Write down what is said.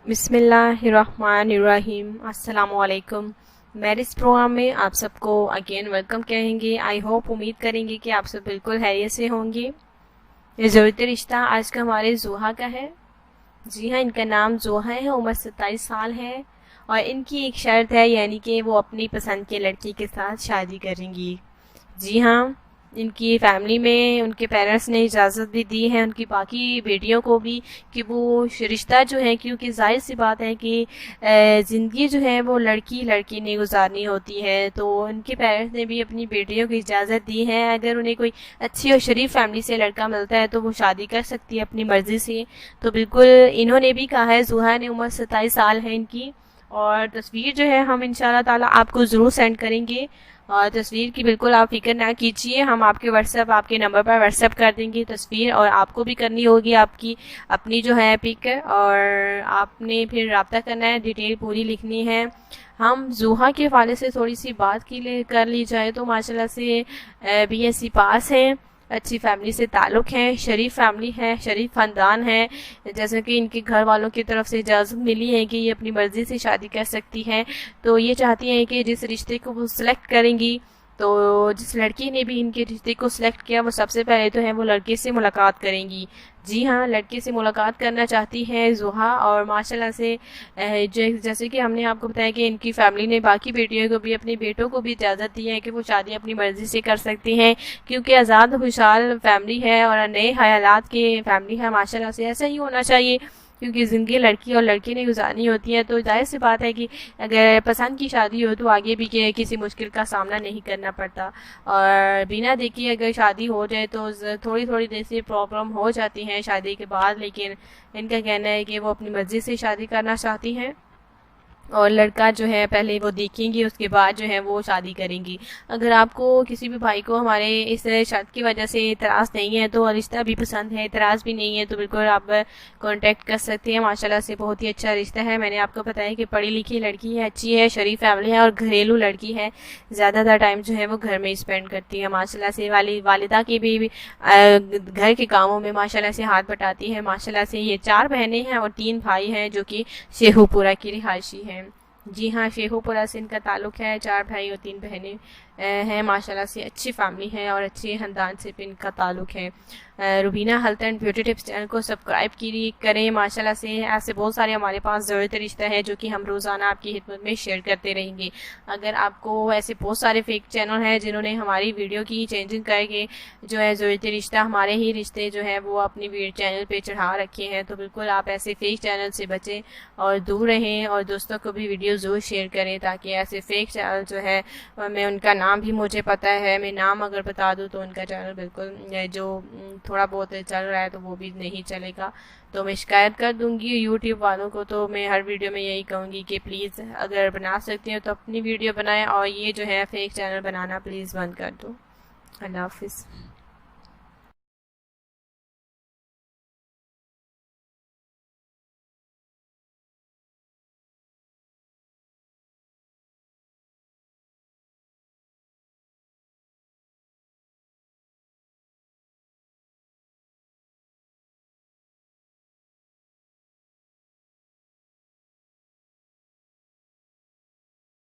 बिस्मिल्लाहिर्रहमानिर्रहीम। अस्सलामुअलैकुम। Marriage programme में आप सबको अगेन वेलकम कहेंगे। आई होप उम्मीद करेंगे कि आप सब बिल्कुल खैरियत से होंगे। ये ज़रूरत रिश्ता आज का हमारे जोहा का है। जी हाँ, इनका नाम जोहा है, उम्र 27 साल है और इनकी एक शर्त है, यानी कि वो अपनी पसंद के लड़के के साथ शादी करेंगी। जी हाँ, इनकी फैमिली में उनके पेरेंट्स ने इजाज़त भी दी है उनकी बाकी बेटियों को भी कि वो रिश्ता जो है, क्योंकि जाहिर सी बात है कि ज़िंदगी जो है वो लड़की लड़की ने गुजारनी होती है, तो उनके पेरेंट्स ने भी अपनी बेटियों को इजाज़त दी है। अगर उन्हें कोई अच्छी और शरीफ फैमिली से लड़का मिलता है तो वो शादी कर सकती है अपनी मर्ज़ी से। तो बिल्कुल इन्होंने भी कहा है, जुहा ने, उम्र 27 साल है इनकी, और तस्वीर जो है हम इंशाल्लाह ताला आपको ज़रूर सेंड करेंगे। और तस्वीर की बिल्कुल आप फिक्र ना कीजिए, हम आपके आपके नंबर पर व्हाट्सएप कर देंगे तस्वीर, और आपको भी करनी होगी आपकी अपनी जो है पिक, और आपने फिर रब्ता करना है, डिटेल पूरी लिखनी है। हम जुहा के हवाले से थोड़ी सी बात कर ली जाए तो माशाल्लाह से BSc पास हैं, अच्छी फैमिली से ताल्लुक़ है, शरीफ फैमिली है, शरीफ ख़ानदान है। जैसे कि इनके घर वालों की तरफ से इजाज़त मिली है कि ये अपनी मर्ज़ी से शादी कर सकती हैं। तो ये चाहती हैं कि जिस रिश्ते को वो सिलेक्ट करेंगी, तो जिस लड़की ने भी इनके रिश्ते को सिलेक्ट किया, वो सबसे पहले तो है वो लड़के से मुलाकात करेंगी। जी हाँ, लड़के से मुलाकात करना चाहती है जुहा, और माशाल्लाह से जैसे कि हमने आपको बताया कि इनकी फैमिली ने बाकी बेटियों को भी, अपने बेटों को भी इजाज़त दी है कि वो शादी अपनी मर्ज़ी से कर सकती हैं, क्योंकि आज़ाद खुशहाल फैमिली है और नए ख्यालात की फैमिली है। माशाल्लाह से ऐसा ही होना चाहिए, क्योंकि ज़िंदगी लड़की और लड़के ने गुजारनी होती है। तो जाहिर सी बात है कि अगर पसंद की शादी हो तो आगे भी किसी मुश्किल का सामना नहीं करना पड़ता, और बिना देखे अगर शादी हो जाए तो थोड़ी थोड़ी देर से प्रॉब्लम हो जाती है शादी के बाद। लेकिन इनका कहना है कि वो अपनी मर्ज़ी से शादी करना चाहती हैं, और लड़का जो है पहले वो देखेंगी, उसके बाद जो है वो शादी करेंगी। अगर आपको किसी भी भाई को हमारे इस शर्त की वजह से इतराज़ नहीं है, तो रिश्ता भी पसंद है, इतराज़ भी नहीं है, तो बिल्कुल आप कांटेक्ट कर सकते हैं। माशाल्लाह से बहुत ही अच्छा रिश्ता है। मैंने आपको बताया कि पढ़ी लिखी लड़की है, अच्छी है, शरीफ फैमिली है और घरेलू लड़की है। ज़्यादातर टाइम जो है वो घर में स्पेंड करती है। माशाल्लाह से वालिदा की भी घर के कामों में माशाल्लाह से हाथ बटाती है। माशाल्लाह से ये 4 बहनें हैं और 3 भाई हैं जो कि शेखुपुरा की रिहायशी हैं। जी हाँ, शेखुपुरा से इनका ताल्लुक़ है। 4 भाई और 3 बहनें हैं। माशाल्लाह से अच्छी फैमिली है और अच्छे ख़ानदान से भी इनका ताल्लुक़ है। Rubina health and beauty tips channel को सब्सक्राइब करें। माशाल्लाह से ऐसे बहुत सारे हमारे पास ज़रूरत रिश्ता है जो कि हम रोज़ाना आपकी खिदमत में शेयर करते रहेंगे। अगर आपको ऐसे बहुत सारे फेक चैनल हैं जिन्होंने हमारी वीडियो की चेंजिंग करके जो है ज़रूरत रिश्ता, हमारे ही रिश्ते जो है वो अपनी चैनल पे चढ़ा रखे हैं, तो बिल्कुल आप ऐसे फेक चैनल से बचें और दूर रहें, और दोस्तों को भी वीडियो ज़रूर शेयर करें, ताकि ऐसे फेक चैनल जो है, मैं उनका नाम भी मुझे पता है, मैं नाम अगर बता दूँ तो उनका चैनल बिल्कुल जो थोड़ा बहुत चल रहा है तो वो भी नहीं चलेगा, तो मैं शिकायत कर दूंगी यूट्यूब वालों को। तो मैं हर वीडियो में यही कहूँगी कि प्लीज़ अगर बना सकती हो तो अपनी वीडियो बनाएं, और ये जो है फेक चैनल बनाना प्लीज़ बंद कर दो। अल्लाह हाफिज़।